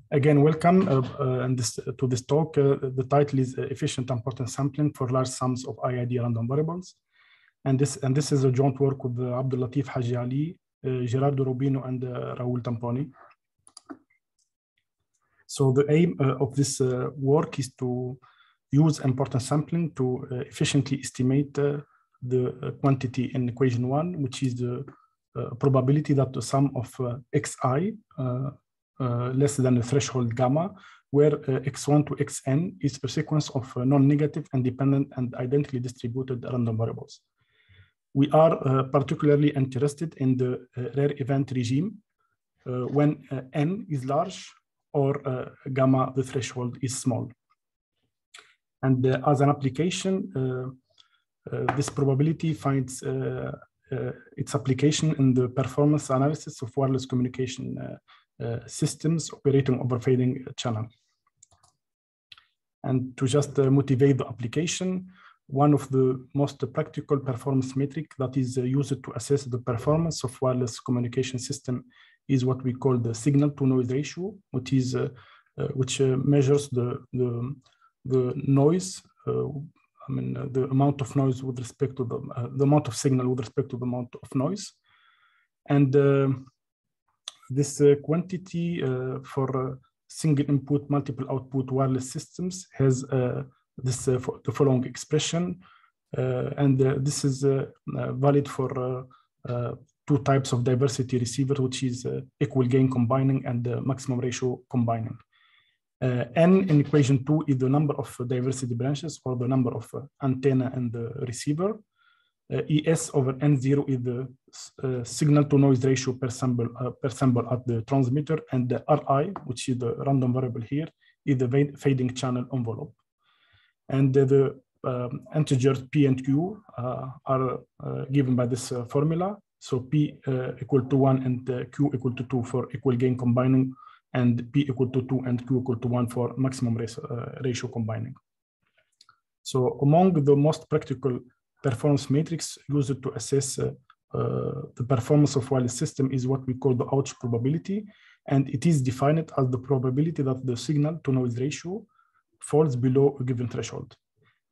Again, welcome to this talk. The title is Efficient Importance Sampling for Large Sums of IID Random Variables. And this is a joint work with Abdul Latif Haji Ali, Gerardo Rubino, and Raul Tamponi. So the aim of this work is to use importance sampling to efficiently estimate the quantity in equation 1, which is the probability that the sum of xi less than the threshold gamma, where x1 to xn is a sequence of non-negative, independent, and identically distributed random variables. We are particularly interested in the rare event regime when n is large or gamma, the threshold, is small. And as an application, this probability finds its application in the performance analysis of wireless communication systems operating over fading channel. And to just motivate the application, one of the most practical performance metric that is used to assess the performance of wireless communication system is what we call the signal to noise ratio, which measures the noise, the amount of noise with respect to the amount of signal with respect to the amount of noise. And this quantity for single input, multiple output wireless systems has the following expression. And this is valid for two types of diversity receiver, which is equal gain combining and maximum ratio combining. N in equation 2 is the number of diversity branches, or the number of antenna and the receiver. ES over N0 is the signal to noise ratio per sample at the transmitter, and the RI, which is the random variable here, is the fading channel envelope. And the integers P and Q are given by this formula. So P equal to 1 and Q equal to 2 for equal gain combining, and P equal to 2 and Q equal to 1 for maximum ratio combining. So among the most practical performance matrix used to assess the performance of wireless system is what we call the ouch probability, and it is defined as the probability that the signal to noise ratio falls below a given threshold.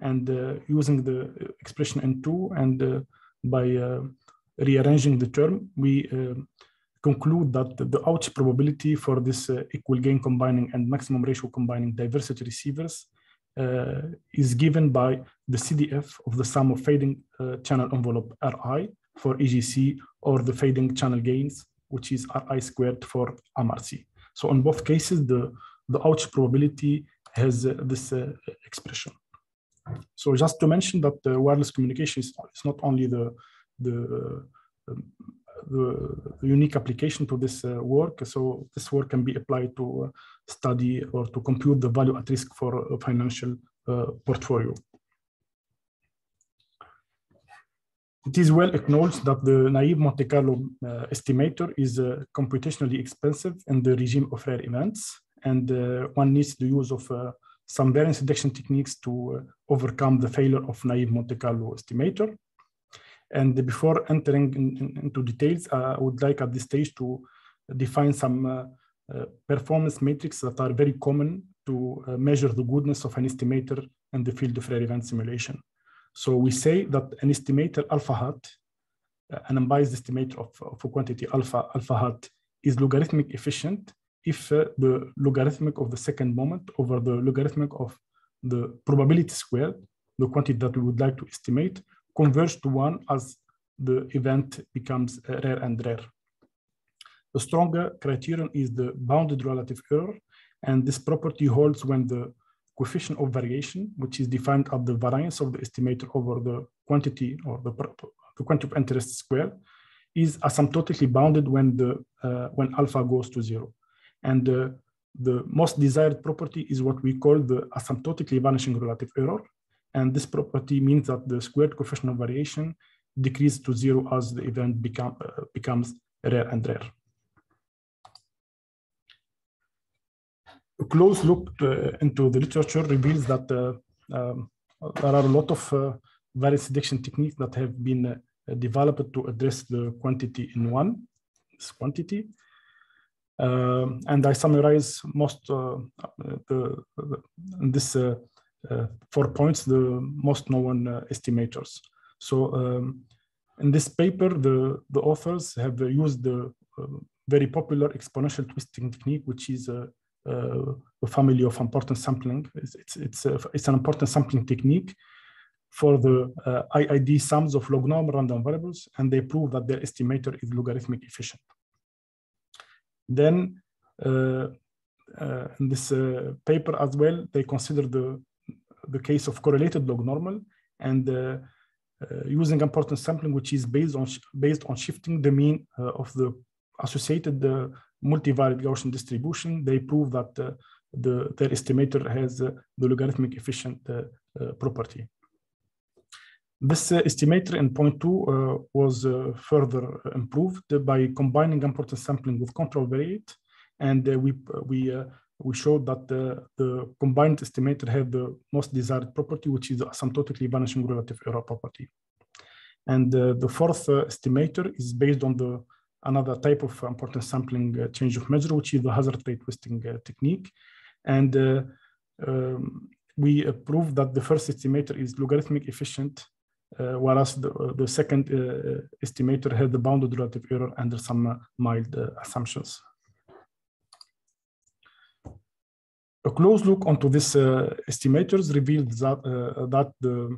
And using the expression N2 and by rearranging the term, we conclude that the ouch probability for this equal gain combining and maximum ratio combining diversity receivers is given by the CDF of the sum of fading channel envelope Ri for EGC, or the fading channel gains, which is Ri squared for MRC. So in both cases, the ouch probability has this expression. So just to mention that the wireless communication is not only the unique application to this work. So this work can be applied to study or to compute the value at risk for a financial portfolio. It is well acknowledged that the naive Monte Carlo estimator is computationally expensive in the regime of rare events, and one needs the use of some variance reduction techniques to overcome the failure of naive Monte Carlo estimator. And before entering into details, I would like at this stage to define some performance metrics that are very common to measure the goodness of an estimator in the field of rare event simulation. So we say that an estimator alpha hat, an unbiased estimator of a quantity alpha hat, is logarithmic efficient if the logarithmic of the second moment over the logarithmic of the probability squared, the quantity that we would like to estimate, converge to 1 as the event becomes rare and rare. The stronger criterion is the bounded relative error, and this property holds when the coefficient of variation, which is defined as the variance of the estimator over the quantity, or the quantity of interest squared, is asymptotically bounded when alpha goes to 0. And the most desired property is what we call the asymptotically vanishing relative error. And this property means that the squared coefficient of variation decreases to 0 as the event becomes rare and rare. A close look into the literature reveals that there are a lot of variance reduction techniques that have been developed to address the quantity in 1, this quantity. And I summarize most in this 4 points, the most known estimators. So in this paper, the authors have used the very popular exponential twisting technique, which is a family of importance sampling. It's an importance sampling technique for the IID sums of log norm random variables, and they prove that their estimator is logarithmic efficient. Then in this paper as well, they consider the case of correlated log normal, and using importance sampling, which is based on shifting the mean of the associated multivariate Gaussian distribution, they prove that their estimator has the logarithmic efficient property. This estimator in point 2 was further improved by combining importance sampling with control variate, and we showed that the combined estimator had the most desired property, which is the asymptotically vanishing relative error property. And the fourth estimator is based on another type of importance sampling change of measure, which is the hazard rate twisting technique. And we proved that the first estimator is logarithmic efficient, whereas the second estimator had the bounded relative error under some mild assumptions. A close look onto this estimators revealed that the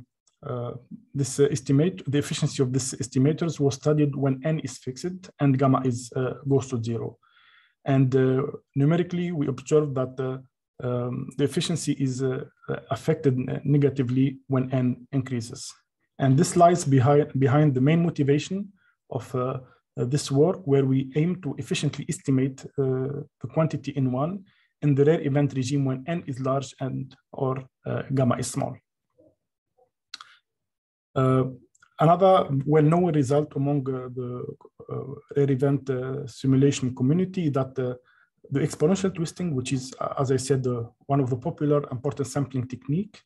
efficiency of this estimators was studied when n is fixed and gamma goes to 0. And numerically, we observed that the efficiency is affected negatively when n increases. And this lies behind the main motivation of this work, where we aim to efficiently estimate the quantity in one in the rare event regime when n is large or gamma is small. Another well-known result among the rare event simulation community that the exponential twisting, which is, as I said, one of the popular importance sampling technique,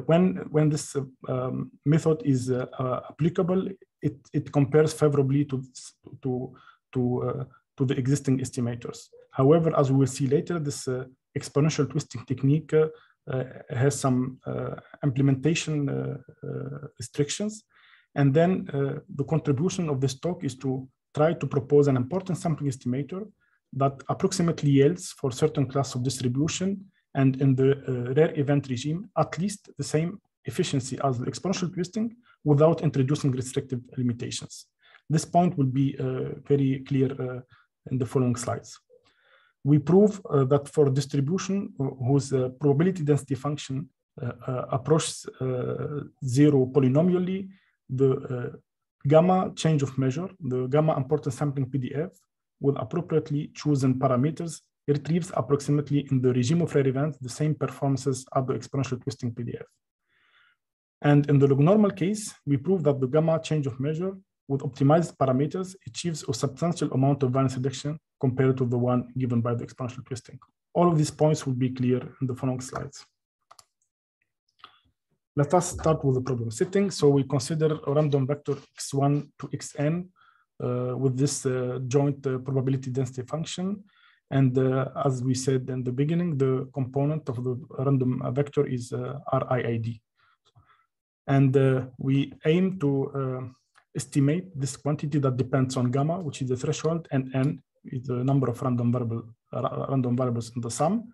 when this method is applicable, it compares favorably to the existing estimators. However, as we will see later, this exponential twisting technique has some implementation restrictions. And then the contribution of this talk is to try to propose an importance sampling estimator that approximately yields for certain class of distribution, and in the rare event regime, at least the same efficiency as the exponential twisting without introducing restrictive limitations. This point will be very clear in the following slides. We prove that for distribution whose probability density function approaches 0 polynomially, the gamma change of measure, the gamma importance sampling PDF, with appropriately chosen parameters, retrieves approximately in the regime of rare events the same performances as the exponential twisting PDF. And in the log normal case, we prove that the gamma change of measure with optimized parameters achieves a substantial amount of variance reduction compared to the one given by the exponential twisting. All of these points will be clear in the following slides. Let us start with the problem setting. So we consider a random vector x1 to xn with this joint probability density function. And as we said in the beginning, the component of the random vector is RIID. And we aim to estimate this quantity that depends on gamma, which is the threshold, and n is the number of random variables in the sum.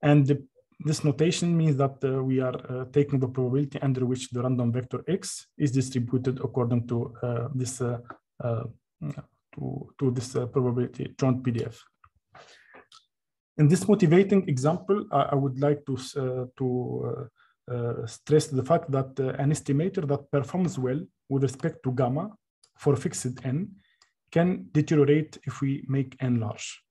And this notation means that we are taking the probability under which the random vector x is distributed according to this probability joint PDF. In this motivating example, I would like to stress the fact that an estimator that performs well with respect to gamma for fixed n can deteriorate if we make n large.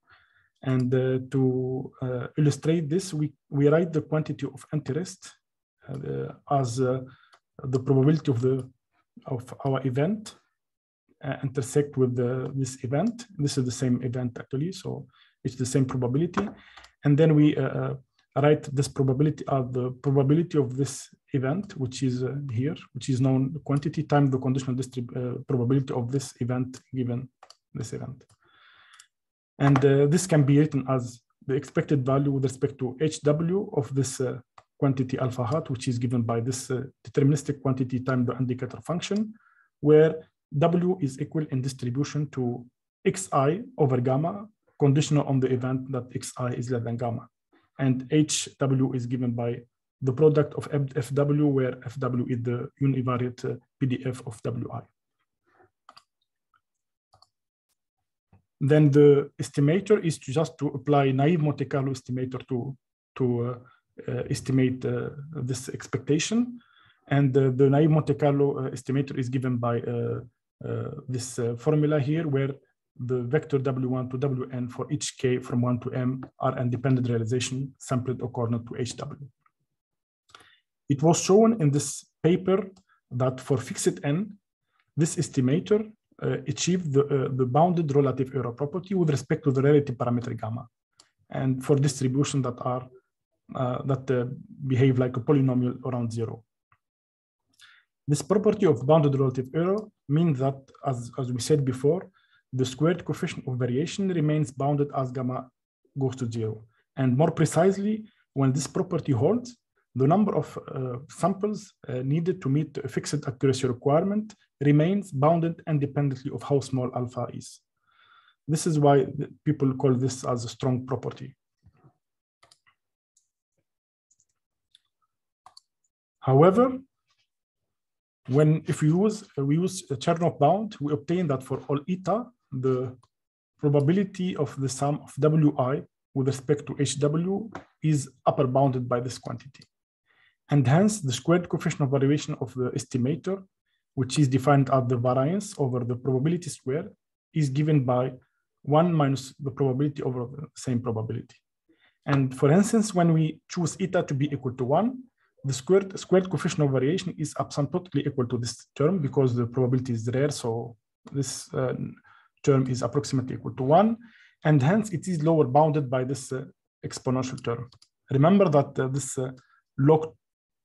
And to illustrate this, we write the quantity of interest as the probability of our event intersect with this event. This is the same event actually, so it's the same probability. And then we write this probability as the probability of this event, which is here, which is known quantity times the conditional probability of this event given this event. And this can be written as the expected value with respect to HW of this quantity alpha hat, which is given by this deterministic quantity times the indicator function, where W is equal in distribution to Xi over gamma, conditional on the event that Xi is less than gamma. And HW is given by the product of FW, where FW is the univariate PDF of Wi. Then the estimator is just to apply naive Monte Carlo estimator to estimate this expectation. And the naive Monte Carlo estimator is given by this formula here, where the vector W1 to Wn for each k from 1 to m are independent realization sampled according to HW. It was shown in this paper that for fixed n, this estimator achieved the bounded relative error property with respect to the relative parameter gamma, and for distribution that are behave like a polynomial around 0. This property of bounded relative error means that, as we said before, the squared coefficient of variation remains bounded as gamma goes to 0. And more precisely, when this property holds, the number of samples needed to meet a fixed accuracy requirement remains bounded independently of how small alpha is. This is why people call this as a strong property. However, if we use a Chernoff bound, we obtain that for all eta, the probability of the sum of Wi with respect to HW is upper bounded by this quantity. And hence, the squared coefficient of variation of the estimator, which is defined as the variance over the probability square, is given by 1 minus the probability over the same probability. And for instance, when we choose eta to be equal to 1, the squared coefficient of variation is asymptotically equal to this term because the probability is rare. So this term is approximately equal to 1. And hence, it is lower bounded by this exponential term. Remember that this log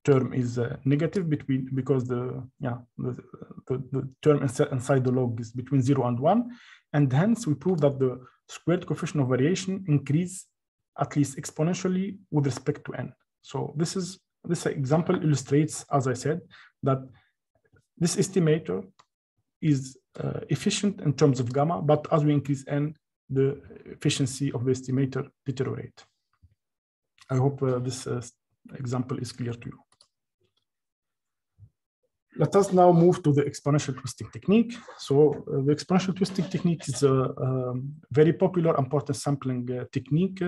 term is negative because the term inside the log is between 0 and 1. And hence, we prove that the squared coefficient of variation increase at least exponentially with respect to n. So this example illustrates, as I said, that this estimator is efficient in terms of gamma, but as we increase n, the efficiency of the estimator deteriorates. I hope this example is clear to you. Let us now move to the exponential twisting technique. So the exponential twisting technique is a very popular and important sampling technique,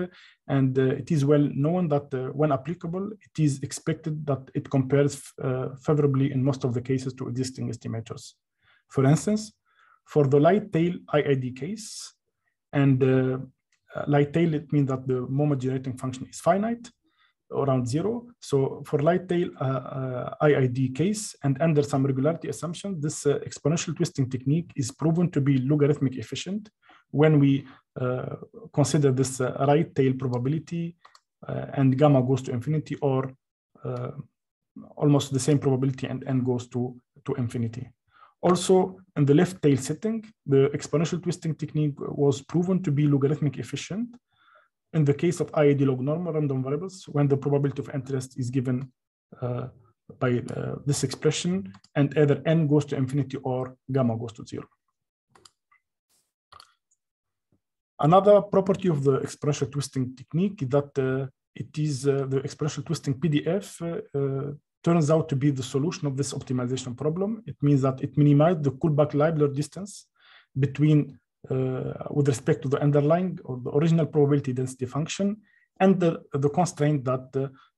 and it is well known that when applicable, it is expected that it compares favorably in most of the cases to existing estimators. For instance, for the light tail IID case, and light tail, it means that the moment generating function is finite, around 0. So for light tail IID case and under some regularity assumption, this exponential twisting technique is proven to be logarithmic efficient when we consider this right tail probability and gamma goes to infinity, or almost the same probability and n goes to infinity. Also, in the left tail setting, the exponential twisting technique was proven to be logarithmic efficient in the case of IID log normal random variables, when the probability of interest is given by this expression, and either n goes to infinity or gamma goes to 0. Another property of the exponential twisting technique is that it is the exponential twisting PDF turns out to be the solution of this optimization problem. It means that it minimizes the Kullback-Leibler distance between with respect to the underlying or the original probability density function and the constraint that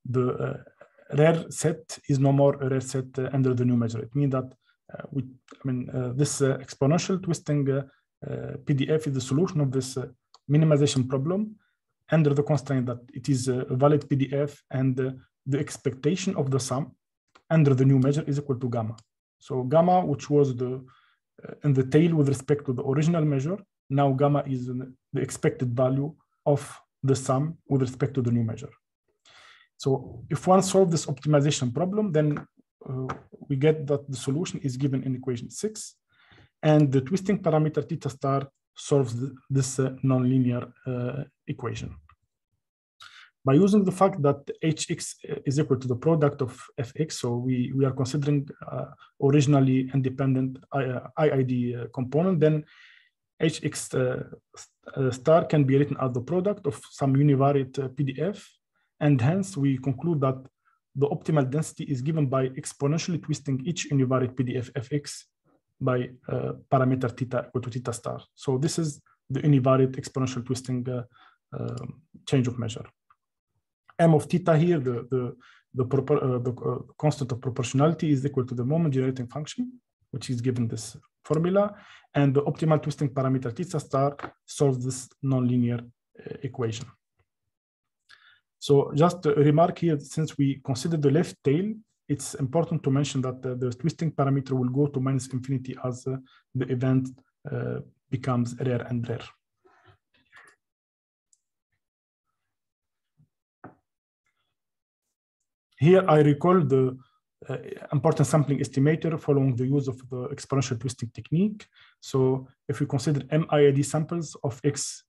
the rare set is no more a rare set under the new measure. It means that this exponential twisting PDF is the solution of this minimization problem under the constraint that it is a valid PDF and the expectation of the sum under the new measure is equal to gamma. So gamma, which was in the tail with respect to the original measure, now gamma is the expected value of the sum with respect to the new measure. So if one solves this optimization problem, then we get that the solution is given in equation 6, and the twisting parameter theta star solves this nonlinear equation. By using the fact that hx is equal to the product of fx, so we are considering originally independent IID component, then hx star can be written as the product of some univariate PDF, and hence we conclude that the optimal density is given by exponentially twisting each univariate PDF fx by parameter theta equal to theta star. So this is the univariate exponential twisting change of measure. M of theta here, the constant of proportionality, is equal to the moment generating function, which is given this formula, and the optimal twisting parameter theta star solves this nonlinear equation. So just a remark here, since we consider the left tail, it's important to mention that the twisting parameter will go to minus infinity as the event becomes rare and rare. Here I recall the important sampling estimator following the use of the exponential twisting technique. So if we consider MIID samples of x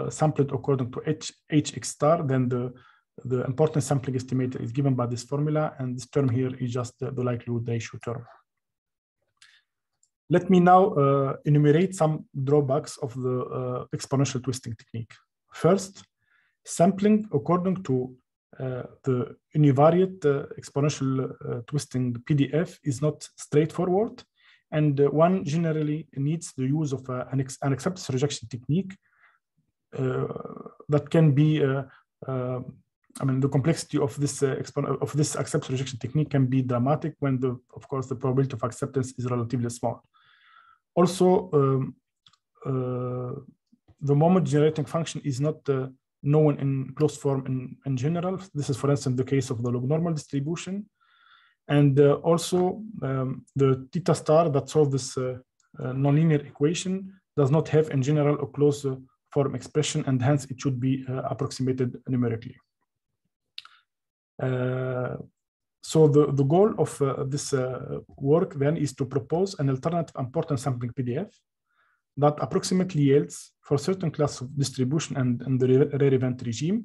sampled according to hx star, then the important sampling estimator is given by this formula, and this term here is just the likelihood ratio term. Let me now enumerate some drawbacks of the exponential twisting technique. First, sampling according to the univariate exponential twisting PDF is not straightforward, and one generally needs the use of an acceptance rejection technique that can be, I mean, the complexity of this acceptance rejection technique can be dramatic when of course, the probability of acceptance is relatively small. Also, the moment generating function is not known in closed form in general. This is, for instance, the case of the log normal distribution. And also, the theta star that solves this nonlinear equation does not have, in general, a closed form expression, and hence it should be approximated numerically. So the goal of this work then is to propose an alternative important sampling PDF that approximately yields for certain class of distribution and the rare event regime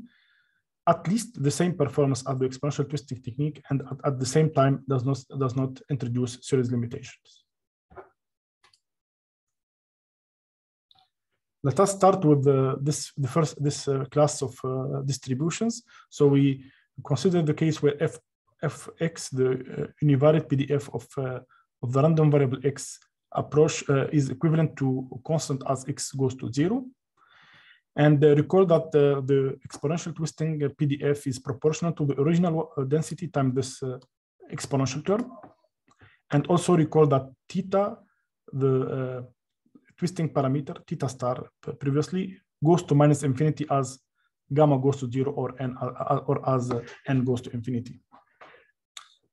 at least the same performance as the exponential twisting technique, and at the same time does not introduce serious limitations. Let us start with this class of distributions. So we consider the case where fx, the univariate PDF of the random variable x approach is equivalent to constant as x goes to 0. And recall that the exponential twisting PDF is proportional to the original density times this exponential term. And also recall that theta, the twisting parameter, theta star previously, goes to minus infinity as gamma goes to 0 or as n goes to infinity.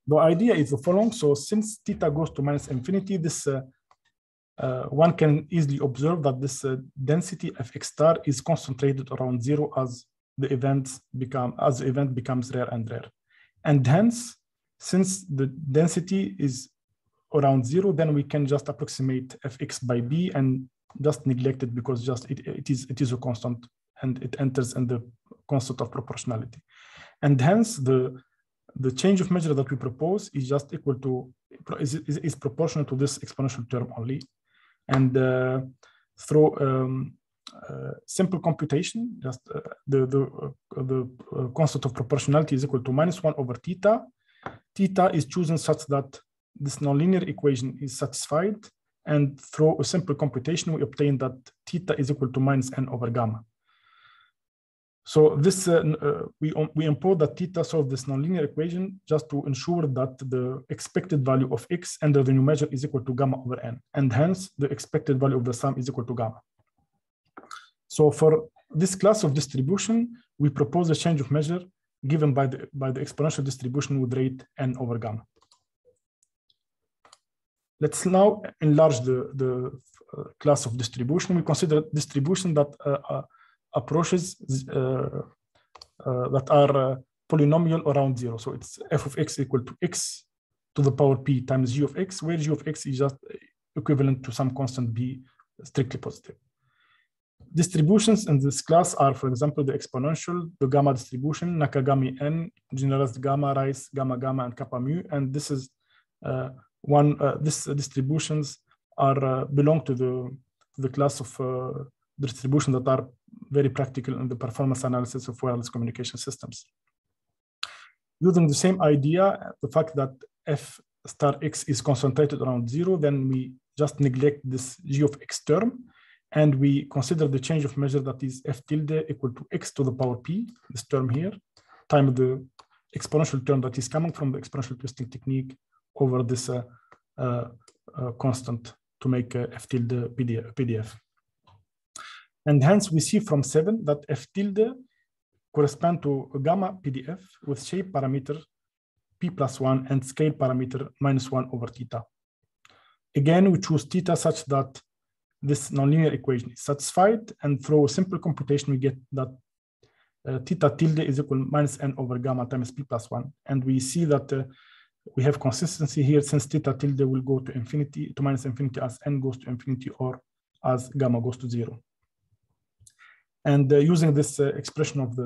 The idea is the following. So since theta goes to minus infinity, this one can easily observe that this density of x star is concentrated around 0 as the event becomes rare and rare. And hence, since the density is around 0, then we can just approximate fx by b and just neglect it because just it is a constant and it enters in the constant of proportionality. And hence the change of measure that we propose is just equal to is proportional to this exponential term only. And through simple computation, just the constant of proportionality is equal to -1 over theta. Theta is chosen such that this nonlinear equation is satisfied, and through a simple computation, we obtain that theta is equal to -n over gamma. So this we import that theta solve this nonlinear equation just to ensure that the expected value of x under the new measure is equal to gamma over n, and hence the expected value of the sum is equal to gamma. So for this class of distribution, we propose a change of measure given by the exponential distribution with rate n over gamma. Let's now enlarge the class of distribution. We consider distribution that approaches that are polynomial around 0. So it's f of x equal to x to the power p times g of x, where g of x is just equivalent to some constant b strictly positive. Distributions in this class are, for example, the exponential, the gamma distribution, Nakagami n, generalized gamma, Rice, gamma, gamma, and kappa mu. And this is these distributions are belong to the class of distributions that are very practical in the performance analysis of wireless communication systems. Using the same idea, the fact that f star x is concentrated around 0, then we just neglect this g of x term, and we consider the change of measure that is f tilde equal to x to the power p, this term here, times the exponential term that is coming from the exponential twisting technique over this constant to make f tilde PDF. And hence we see from 7 that f tilde correspond to a gamma PDF with shape parameter p+1 and scale parameter -1 over theta. Again, we choose theta such that this nonlinear equation is satisfied, and through a simple computation, we get that theta tilde is equal to -n over gamma times p+1. And we see that we have consistency here, since theta tilde will go to infinity, to -infinity as n goes to infinity or as gamma goes to 0. And using this expression of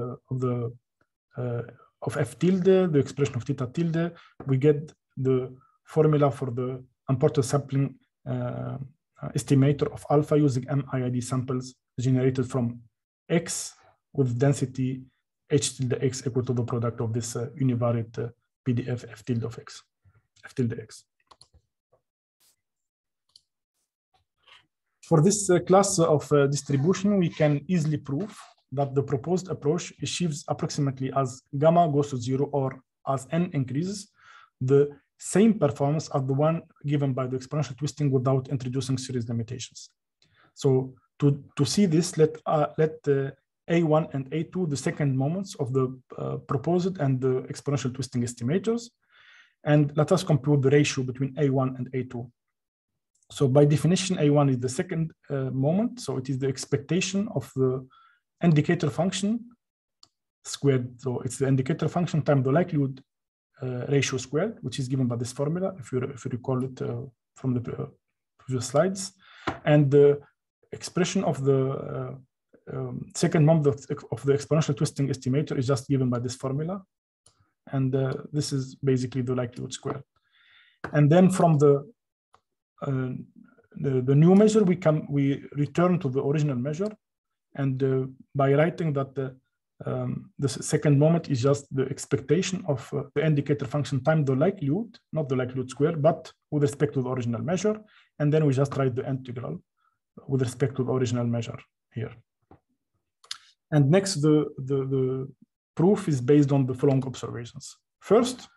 f tilde, the expression of theta tilde, we get the formula for the unported sampling estimator of alpha using MIID samples generated from x with density h tilde x equal to the product of this univariate PDF f tilde of x, f tilde x. For this class of distribution, we can easily prove that the proposed approach achieves approximately as gamma goes to 0 or as n increases, the same performance as the one given by the exponential twisting without introducing series limitations. So to see this, let A1 and A2, the second moments of the proposed and the exponential twisting estimators, and let us compute the ratio between A1 and A2. So by definition, A1 is the second moment. So it is the expectation of the indicator function squared. So it's the indicator function times the likelihood ratio squared, which is given by this formula, if you recall it from the previous slides. And the expression of the second moment of the exponential twisting estimator is just given by this formula. And this is basically the likelihood squared. And then from the new measure, we return to the original measure, and by writing that the second moment is just the expectation of the indicator function times the likelihood, not the likelihood square, but with respect to the original measure, and then we just write the integral with respect to the original measure here. And next, the proof is based on the following observations. First,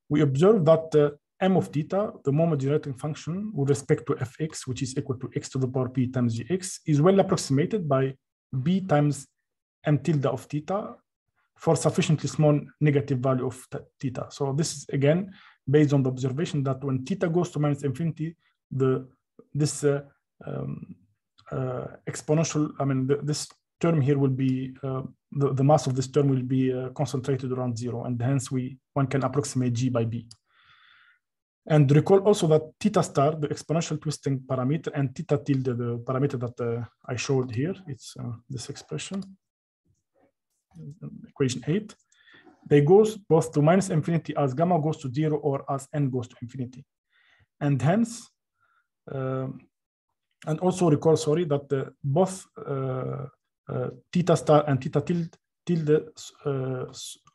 we observe that m of theta, the moment generating function with respect to fx, which is equal to x to the power p times gx, is well approximated by b times m tilde of theta for sufficiently small negative value of theta. So this is again based on the observation that when theta goes to -infinity, this exponential, this term here will be the mass of this term will be concentrated around 0, and hence one can approximate g by b. And recall also that theta star, the exponential twisting parameter, and theta tilde, the parameter that I showed here, it's this expression, equation 8, they go both to -infinity as gamma goes to 0 or as n goes to infinity. And hence, and also recall, sorry, that both theta star and theta tilde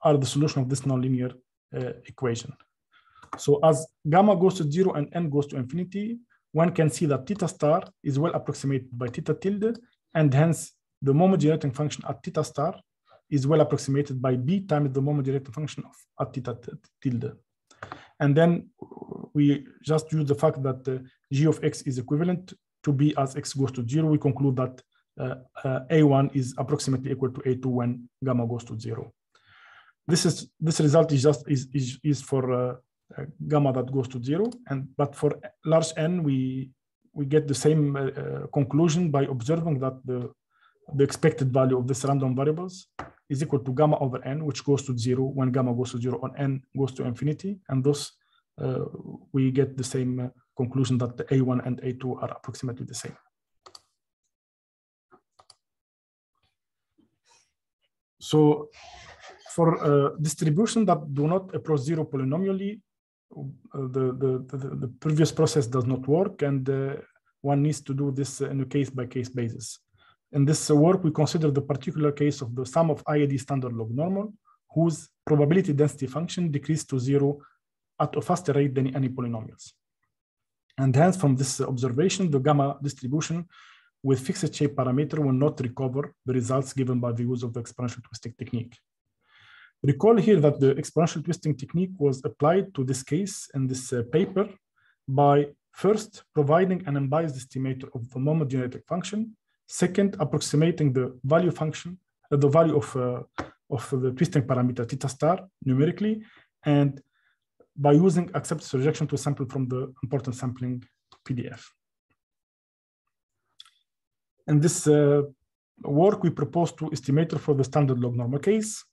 are the solution of this nonlinear equation. So as gamma goes to 0 and n goes to infinity, one can see that theta star is well approximated by theta tilde, and hence the moment generating function at theta star is well approximated by b times the moment generating function at theta tilde. And then we just use the fact that g of x is equivalent to b as x goes to 0. We conclude that A1 is approximately equal to A2 when gamma goes to 0. This result is for gamma that goes to 0, but for large n we get the same conclusion by observing that the expected value of this random variables is equal to gamma over n, which goes to 0 when gamma goes to 0 and n goes to infinity, and thus we get the same conclusion that the A1 and A2 are approximately the same. So for distribution that do not approach zero polynomially, the previous process does not work, and one needs to do this in a case-by-case basis. In this work, we consider the particular case of the sum of IAD standard log normal, whose probability density function decreased to zero at a faster rate than any polynomials. And hence, from this observation, the gamma distribution with fixed shape parameter will not recover the results given by the use of the exponential twisting technique. Recall here that the exponential twisting technique was applied to this case in this paper by first providing an unbiased estimator of the moment geometric function, second approximating the value function, the value of the twisting parameter theta star numerically, and by using acceptance rejection to sample from the important sampling PDF. In this work, we propose two estimators for the standard log normal case.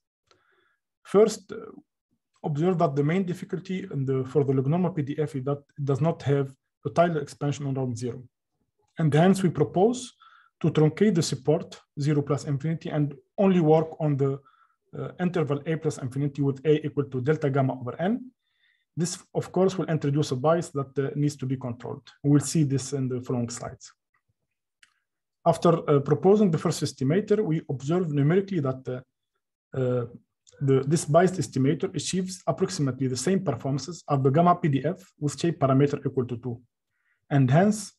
First, observe that the main difficulty for the log normal PDF is that it does not have a Tyler expansion on round zero. And hence we propose to truncate the support 0 plus infinity and only work on the interval a plus infinity with a equal to delta gamma over n. This, of course, will introduce a bias that needs to be controlled. We'll see this in the following slides. After proposing the first estimator, we observe numerically that this biased estimator achieves approximately the same performances as the gamma PDF with shape parameter equal to 2. And hence,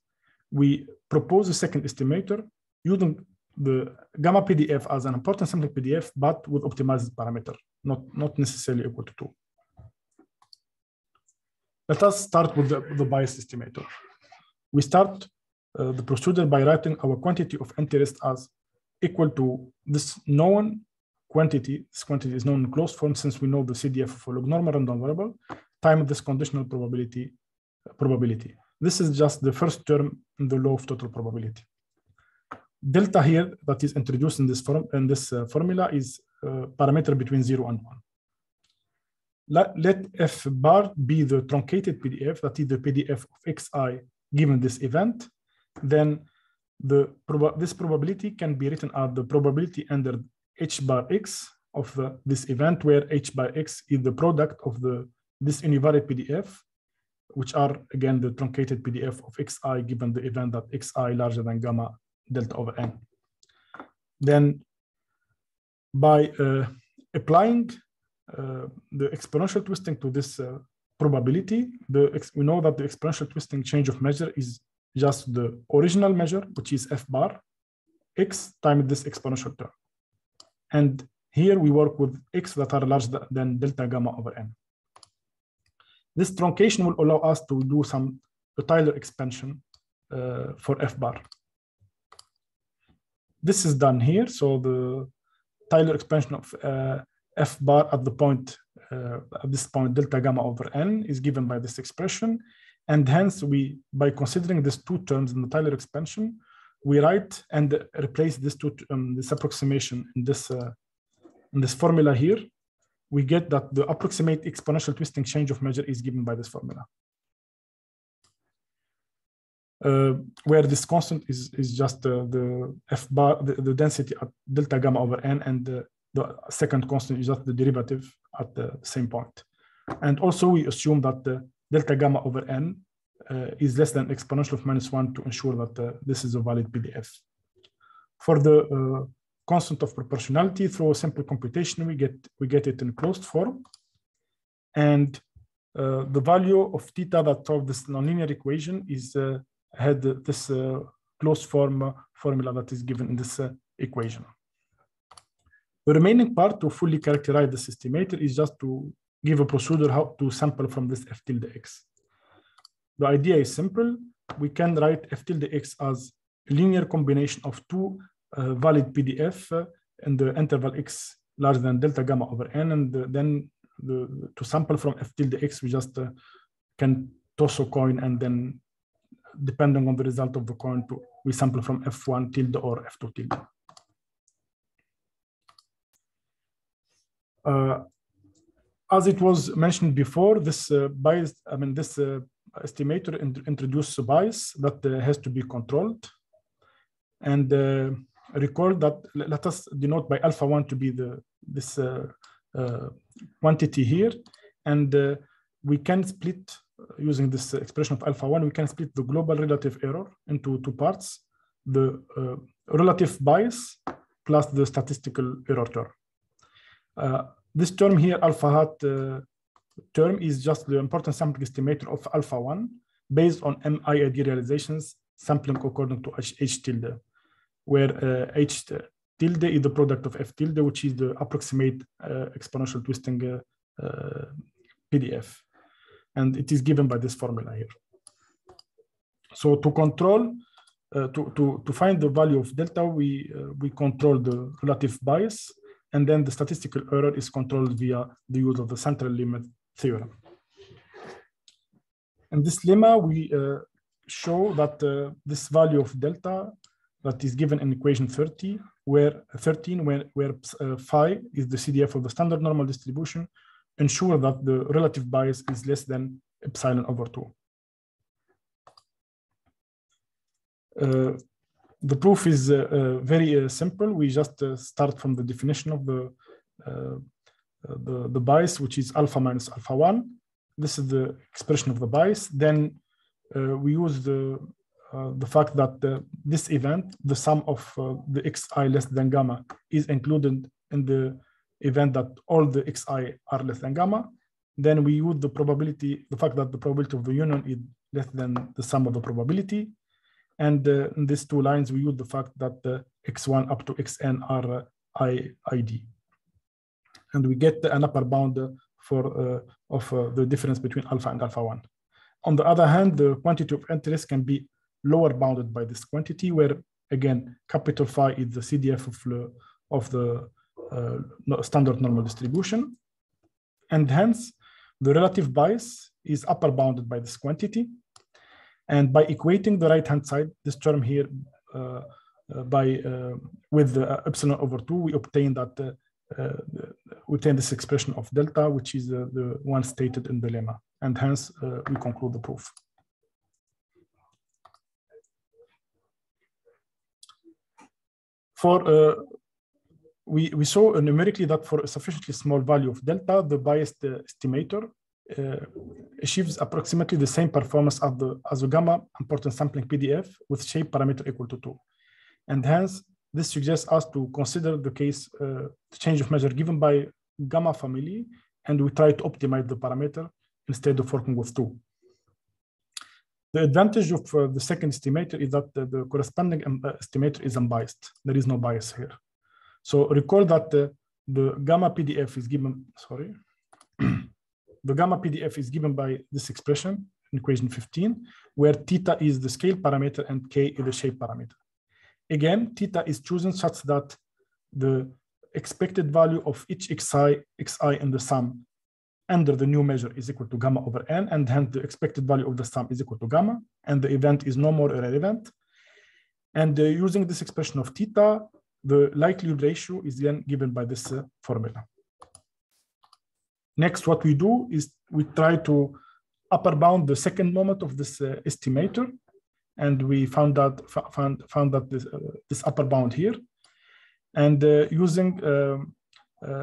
we propose a second estimator using the gamma PDF as an important sampling PDF, but with optimized parameter, not necessarily equal to 2. Let us start with the bias estimator. We start the procedure by writing our quantity of interest as equal to this known quantity. This quantity is known in closed form since we know the CDF for log normal random variable times this conditional probability. This is just the first term in the law of total probability. Delta here that is introduced in this formula is a parameter between 0 and 1. Let F bar be the truncated PDF, that is the PDF of Xi given this event. Then this probability can be written as the probability under H bar X of this event, where H bar X is the product of this univariate PDF, which are again the truncated PDF of Xi given the event that Xi larger than gamma delta over n. Then by applying the exponential twisting to this probability, we know that the exponential twisting change of measure is just the original measure, which is F bar X times this exponential term. And here we work with X that are larger than delta gamma over n. This truncation will allow us to do some Tyler expansion for F bar. This is done here. So the Tyler expansion of F bar at this point delta gamma over n is given by this expression. And hence by considering these two terms in the Tyler expansion, we write and replace this approximation in this formula here. We get that the approximate exponential twisting change of measure is given by this formula, where this constant is just the F bar, the density at delta gamma over n, and the second constant is just the derivative at the same point. And also we assume that the delta gamma over n is less than exponential of -1 to ensure that this is a valid PDF. For the constant of proportionality, through a simple computation, we get it in closed form, and the value of theta that solves this nonlinear equation had this closed form formula that is given in this equation. The remaining part to fully characterize this estimator is just to give a procedure how to sample from this F tilde X. The idea is simple. We can write F tilde X as a linear combination of two valid PDF in the interval X larger than delta gamma over n, and then to sample from F tilde X, we just can toss a coin, and then depending on the result of the coin, we sample from F1 tilde or F2 tilde. As it was mentioned before, this estimator introduces a bias that has to be controlled. And recall that let us denote by alpha 1 to be this quantity here, and we can split using this expression of alpha 1. We can split the global relative error into two parts: the relative bias plus the statistical error term. This term here, alpha hat term, is just the importance sampling estimator of alpha 1 based on MIID realizations sampling according to H tilde, where H tilde is the product of F tilde, which is the approximate exponential twisting PDF. And it is given by this formula here. So to control, to find the value of delta, we control the relative bias, and then the statistical error is controlled via the use of the central limit theorem. In this lemma, we show that this value of delta that is given in equation 13, where phi is the CDF of the standard normal distribution, ensure that the relative bias is less than epsilon over 2. The proof is very simple. We just start from the definition of the bias, which is alpha minus alpha 1. This is the expression of the bias. Then we use the fact that this event, the sum of the xi less than gamma, is included in the event that all the xi are less than gamma. Then we use the probability, the fact that the probability of the union is less than the sum of the probability. And in these two lines, we use the fact that the x1 up to xn are IID. And we get an upper bound of the difference between alpha and alpha 1. On the other hand, the quantity of interest can be lower bounded by this quantity, where again, capital phi is the CDF of the standard normal distribution. And hence, the relative bias is upper bounded by this quantity. And by equating the right-hand side, this term here, with the epsilon over 2, we obtain that we obtain this expression of delta, which is the one stated in the lemma, and hence we conclude the proof. We saw numerically that for a sufficiently small value of delta, the biased estimator achieves approximately the same performance as a gamma importance sampling PDF with shape parameter equal to 2. And hence, this suggests us to consider the case, the change of measure given by gamma family, and we try to optimize the parameter instead of working with 2. The advantage of the second estimator is that the corresponding estimator is unbiased. There is no bias here. So recall that the gamma PDF is given, the gamma PDF is given by this expression in equation 15, where theta is the scale parameter and k is the shape parameter. Again, theta is chosen such that the expected value of each xi in the sum under the new measure is equal to gamma over n, and hence the expected value of the sum is equal to gamma, and the event is no more irrelevant. And using this expression of theta, the likelihood ratio is then given by this formula. Next, what we do is we try to upper bound the second moment of this estimator, and we found that this upper bound here. And using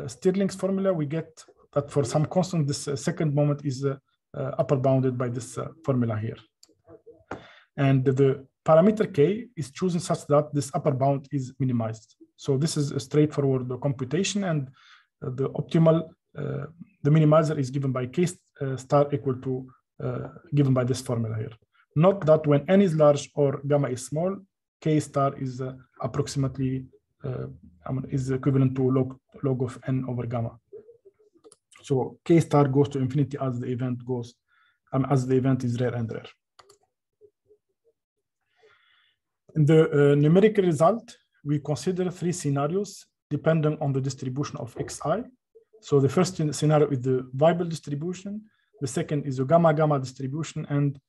Stirling's formula, we get that for some constant, this second moment is upper bounded by this formula here. And the parameter k is chosen such that this upper bound is minimized. So this is a straightforward computation, and the optimal, the minimizer is given by k star equal to, given by this formula here. Note that when n is large or gamma is small, k star is approximately, is equivalent to log of n over gamma. So k star goes to infinity as the event goes, as the event is rare and rare. In the numerical result, we consider 3 scenarios depending on the distribution of xi. So the first scenario is the Weibull distribution, the second is a gamma-gamma distribution, and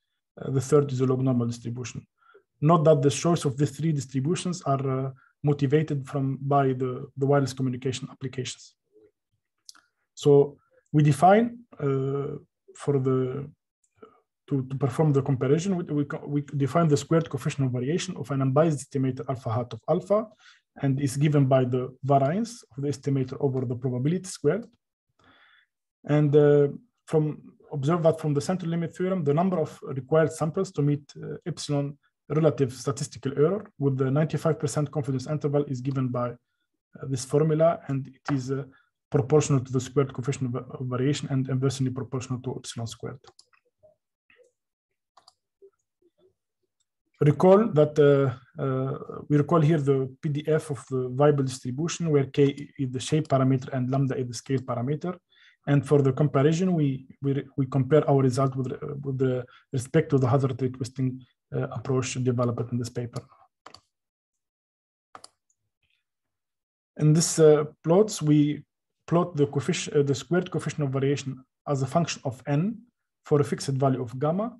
the third is a log normal distribution. Note that the choice of the 3 distributions are motivated by the wireless communication applications. So we define to perform the comparison, we define the squared coefficient of variation of an unbiased estimator alpha hat of alpha and is given by the variance of the estimator over the probability squared. And observe that from the central limit theorem, the number of required samples to meet epsilon relative statistical error with the 95% confidence interval is given by this formula, and it is proportional to the squared coefficient of variation and inversely proportional to epsilon squared. Recall that we recall here the PDF of the viable distribution where k is the shape parameter and lambda is the scale parameter. And for the comparison, we compare our result with respect to the hazard rate twisting approach developed in this paper. In this plots, we plot the coefficient, the squared coefficient of variation as a function of n for a fixed value of gamma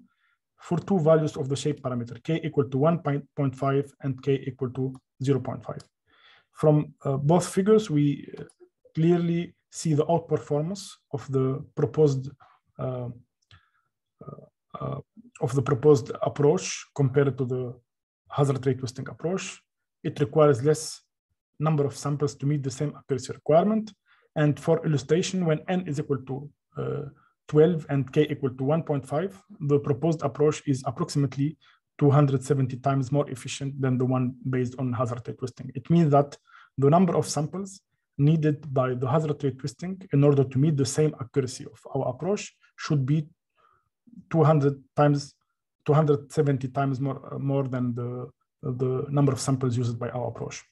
for two values of the shape parameter, k equal to 1.5 and k equal to 0.5. From both figures, we clearly see the outperformance of the proposed approach compared to the hazard rate twisting approach. It requires less number of samples to meet the same accuracy requirement. And for illustration, when n is equal to 12 and k equal to 1.5, the proposed approach is approximately 270 times more efficient than the one based on hazard rate twisting. It means that the number of samples needed by the hazard rate twisting in order to meet the same accuracy of our approach should be 270 times more than the number of samples used by our approach.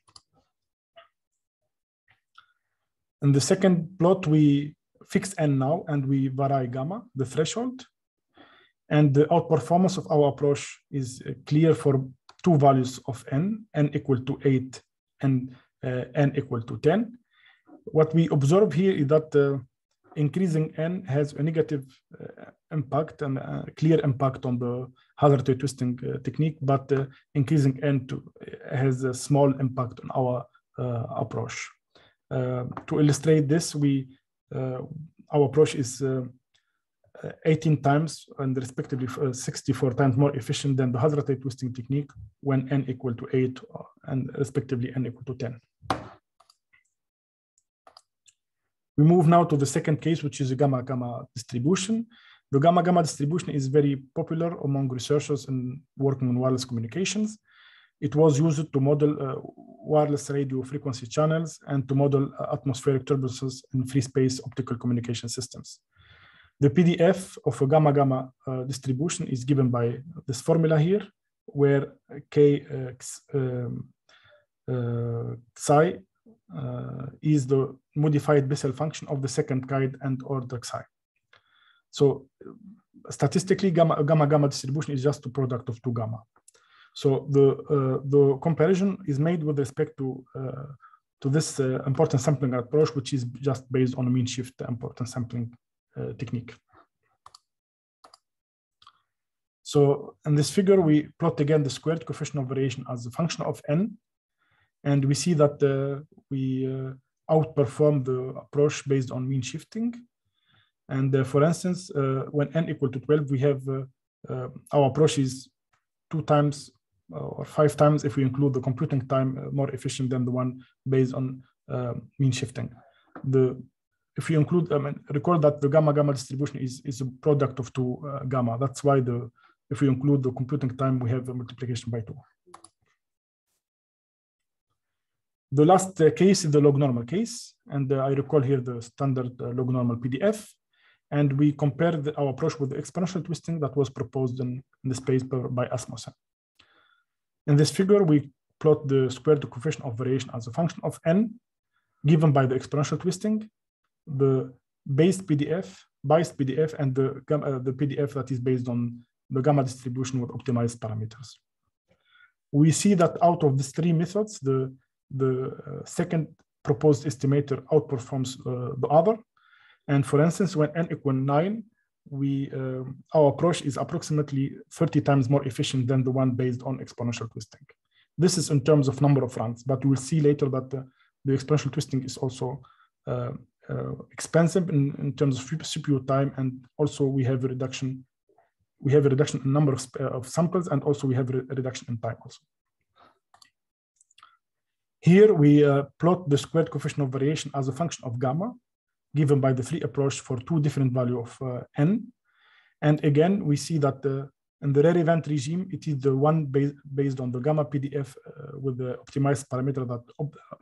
In the second plot, we fix n now and we vary gamma, the threshold. And the outperformance of our approach is clear for two values of n equal to 8 and n equal to 10. What we observe here is that increasing n has a negative impact and a clear impact on the hazard rate twisting technique, but increasing n has a small impact on our approach. To illustrate this, our approach is 18 times and respectively 64 times more efficient than the hazard rate twisting technique when n equal to 8 and respectively n equal to 10. We move now to the second case, which is a gamma-gamma distribution. The gamma-gamma distribution is very popular among researchers in working on wireless communications. It was used to model wireless radio frequency channels and to model atmospheric turbulences in free space optical communication systems. The PDF of a gamma-gamma distribution is given by this formula here, where k psi is the modified Bessel function of the second kind and order psi. So statistically, gamma-gamma distribution is just a product of two gamma. So the comparison is made with respect to this importance sampling approach, which is just based on a mean shift importance sampling technique. So in this figure, we plot again the squared coefficient of variation as a function of n, and we see that we outperform the approach based on mean shifting. And for instance, when n equal to 12, we have our approach is 2 times or 5 times, if we include the computing time, more efficient than the one based on mean shifting. If you include, recall that the gamma-gamma distribution is a product of two gamma. That's why if we include the computing time, we have a multiplication by 2. The last case is the log normal case. And I recall here the standard log normal PDF. And we compare our approach with the exponential twisting that was proposed in this paper by Asmussen. In this figure, we plot the squared coefficient of variation as a function of n, given by the exponential twisting, the biased PDF, and the PDF that is based on the gamma distribution with optimized parameters. We see that out of these three methods, the second proposed estimator outperforms the other. And for instance, when n equal 9, our approach is approximately 30 times more efficient than the one based on exponential twisting. This is in terms of number of runs, but we'll see later that the exponential twisting is also expensive in terms of CPU time, and also we have a reduction. We have a reduction in number of samples, and also we have a reduction in time also. Here we plot the squared coefficient of variation as a function of gamma, given by the free approach for two different values of n. And again, we see that in the rare event regime, it is the one based on the gamma PDF with the optimized parameter that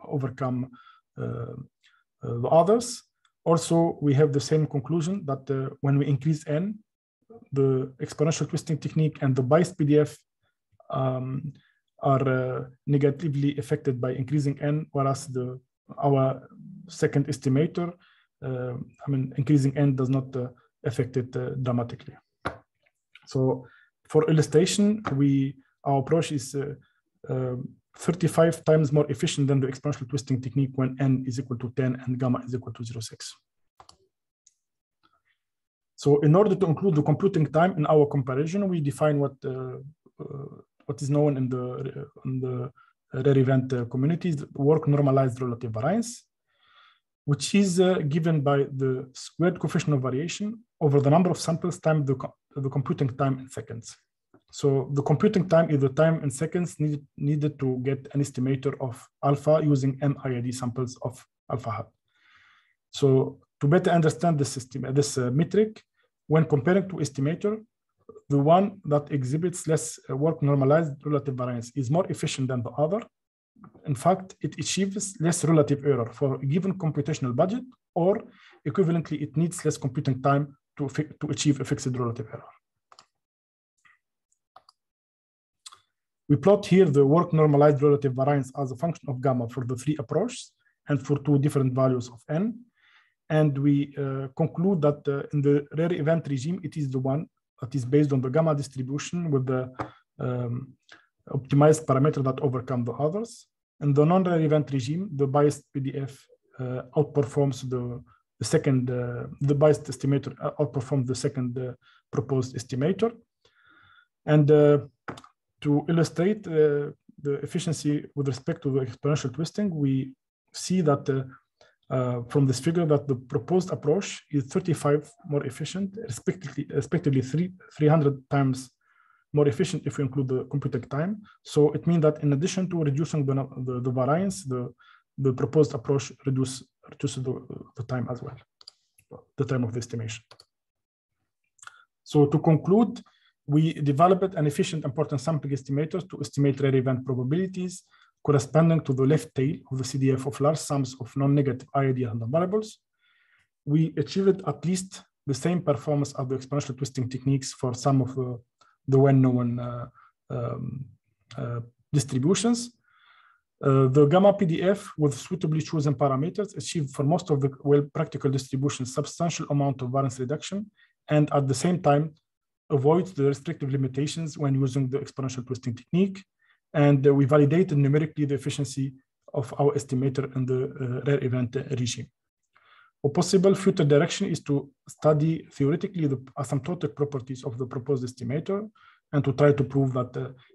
overcome the others. Also, we have the same conclusion that when we increase n, the exponential twisting technique and the biased PDF are negatively affected by increasing n, whereas our second estimator, increasing n does not affect it dramatically. So for illustration, our approach is 35 times more efficient than the exponential twisting technique when n is equal to 10 and gamma is equal to 0.6. So in order to include the computing time in our comparison, we define what is known in the rare event communities, work normalized relative variance, which is given by the squared coefficient of variation over the number of samples times the computing time in seconds. So the computing time is the time in seconds needed to get an estimator of alpha using MIID samples of alpha hat. So to better understand this system, this metric, when comparing to estimator, the one that exhibits less work normalized relative variance is more efficient than the other. In fact, it achieves less relative error for a given computational budget, or equivalently, it needs less computing time to achieve a fixed relative error. We plot here the work normalized relative variance as a function of gamma for the three approaches and for two different values of n. And we conclude that in the rare event regime, it is the one that is based on the gamma distribution with the optimized parameter that overcome the others. In the non-rare event regime, the biased PDF outperforms the biased estimator outperforms the second proposed estimator. And to illustrate the efficiency with respect to the exponential twisting, we see that from this figure that the proposed approach is 35 more efficient, respectively 300 times more efficient if we include the computing time. So it means that in addition to reducing the variance, the proposed approach reduces the time as well, the time of the estimation. So to conclude, we developed an efficient importance sampling estimator to estimate rare event probabilities corresponding to the left tail of the CDF of large sums of non-negative IID random variables. We achieved at least the same performance of the exponential twisting techniques for some of the well-known distributions. The gamma PDF with suitably chosen parameters achieved for most of the well-practical distributions substantial amount of variance reduction, and at the same time avoids the restrictive limitations when using the exponential twisting technique. And we validated numerically the efficiency of our estimator in the rare event regime. A possible future direction is to study theoretically the asymptotic properties of the proposed estimator and to try to prove that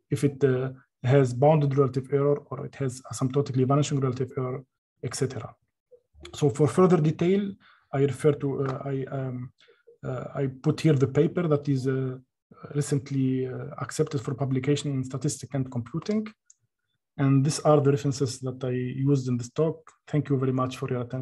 if it has bounded relative error or it has asymptotically vanishing relative error, etc. So for further detail, I refer to, I put here the paper that is recently accepted for publication in Statistics and Computing. And these are the references that I used in this talk. Thank you very much for your attention.